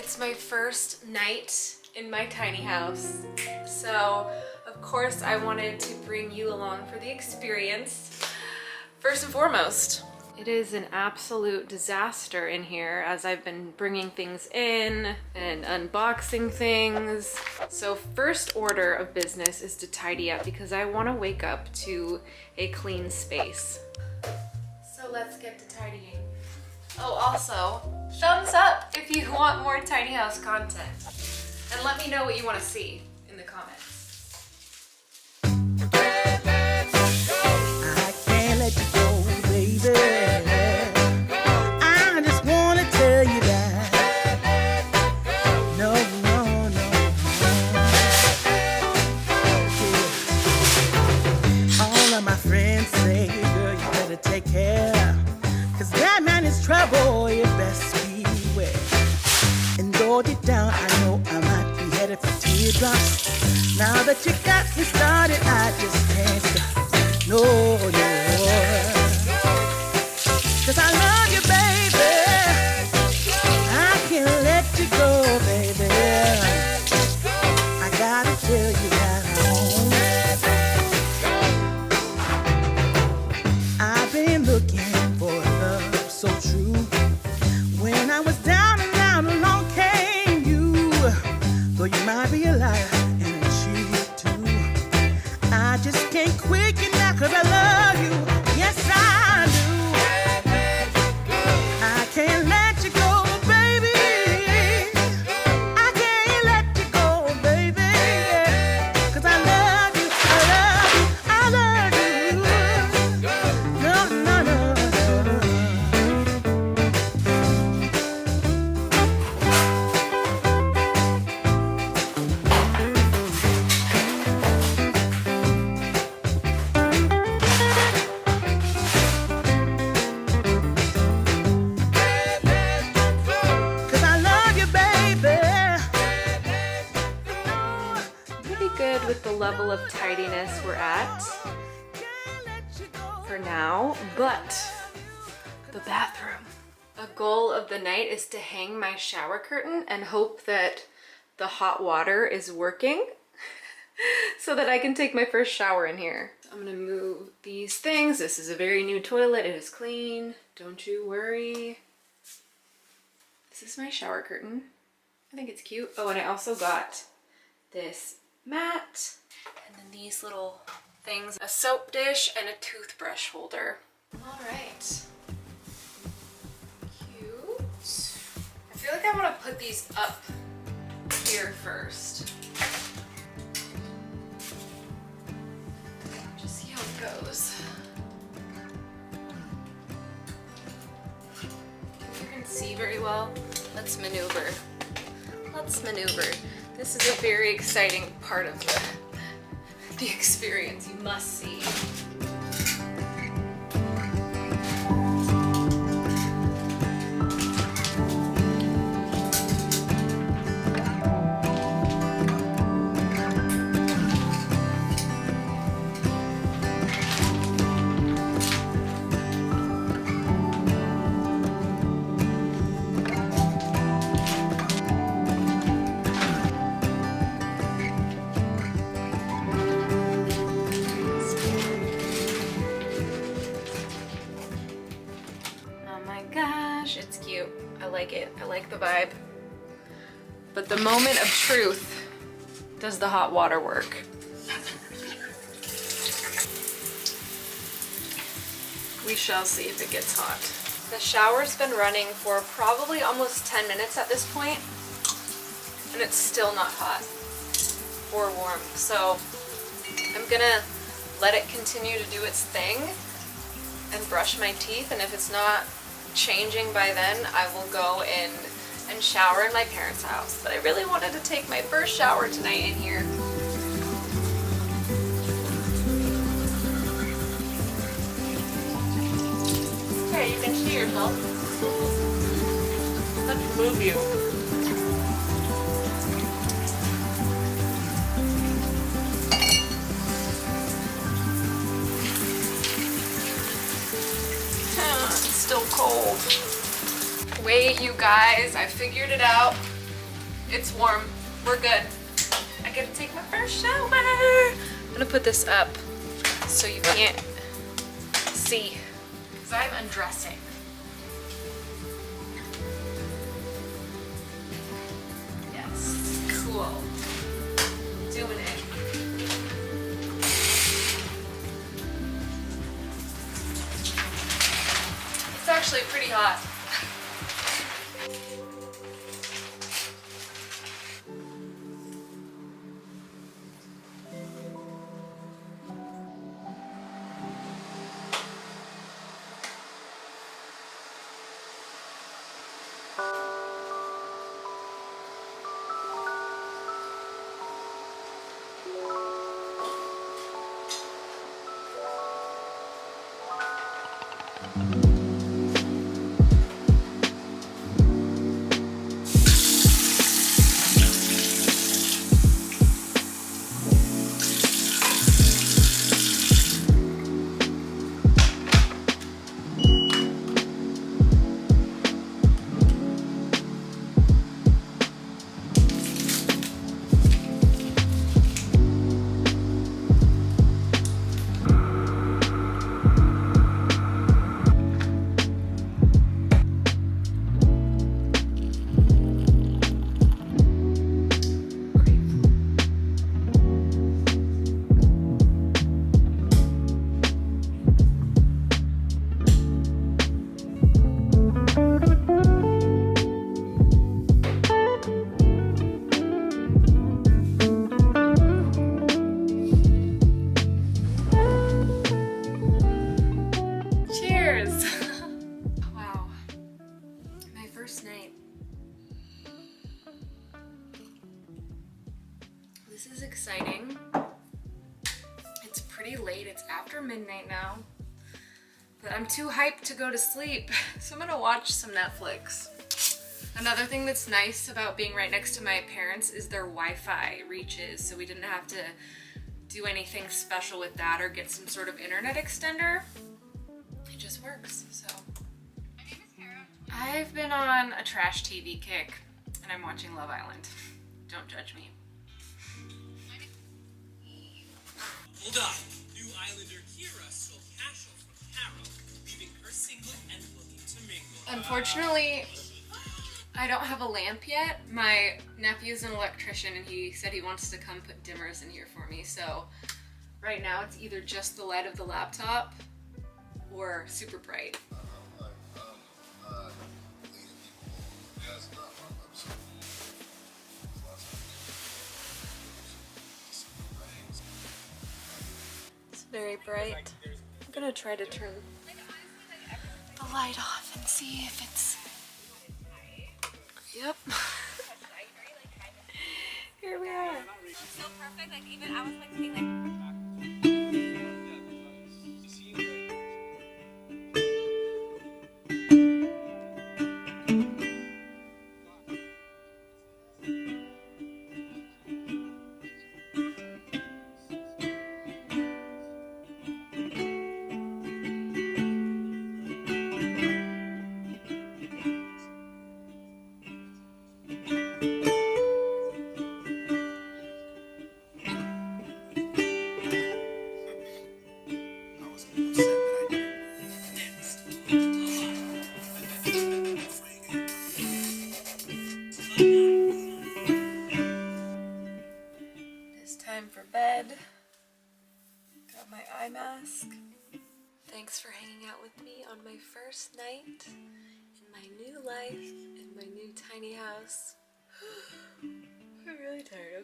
It's my first night in my tiny house, so of course I wanted to bring you along for the experience. First and foremost, it is an absolute disaster in here as I've been bringing things in and unboxing things. So first order of business is to tidy up because I want to wake up to a clean space. So let's get to tidying. Oh, also, thumbs up if you want more tiny house content. And let me know what you want to see in the comments. I can't let you go, baby. I just want to tell you that. No, no, no. All of my friends say, girl, you better take care. Cause that man is trouble, you best beware. And though deep down, I know I might be headed for teardrops. Now that you got me started, I just can't stop. No, no. Cause I love you, baby. I can't let you go, baby. I gotta tell you that I've been looking for love so true. When I was down and out, along came you. Though you might be a liar and a cheat too, I just can't quit you now 'cause I love you. Yes, I do. I can't let you go, baby. I can't let you go, baby. 'Cause I love you, I love you, I love you. No, no, no, no. Cause I love you, baby. Pretty good with the level of tidiness we're at for now, but the bathroom. A goal of the night is to hang my shower curtain and hope that the hot water is working so that I can take my first shower in here. I'm gonna move these things. This is a very new toilet. It is clean. Don't you worry. This is my shower curtain. I think it's cute. Oh, and I also got this mat and then these little things, a soap dish and a toothbrush holder. All right. Cute. I feel like I want to put these up here first. Just see how it goes. If you can see very well, let's maneuver. Let's maneuver. This is a very exciting part of the experience. You must see. It's cute. I like it. I like the vibe. But the moment of truth, does the hot water work? We shall see if it gets hot. The shower's been running for probably almost 10 minutes at this point, and it's still not hot or warm. So I'm gonna let it continue to do its thing and brush my teeth, and if it's not changing by then, I will go in and shower in my parents' house. But I really wanted to take my first shower tonight in here. Okay, you can see yourself. Let's move you. It's still cold. Wait, you guys, I figured it out. It's warm. We're good. I get to take my first shower. I'm gonna put this up so you can't see because I'm undressing. Yes, cool. Doing it. It's actually pretty hot. Cheers! Wow. My first night. This is exciting. It's pretty late. It's after midnight now. But I'm too hyped to go to sleep. So I'm gonna watch some Netflix. Another thing that's nice about being right next to my parents is their Wi-Fi reaches. So we didn't have to do anything special with that or get some sort of internet extender. It just works, so. I've been on a trash TV kick and I'm watching Love Island. Don't judge me. Hold on. New Islander Kira stole Cashel from Carol, leaving her single and looking to mingle. Unfortunately, I don't have a lamp yet. My nephew's an electrician and he said he wants to come put dimmers in here for me. So right now it's either just the light of the laptop or super bright. It's very bright. I'm gonna try to turn the light off and see if it's... Yep. Here we are. So perfect, like even I was like thinking like for bed. Got my eye mask. Thanks for hanging out with me on my first night in my new life, in my new tiny house. I'm really tired.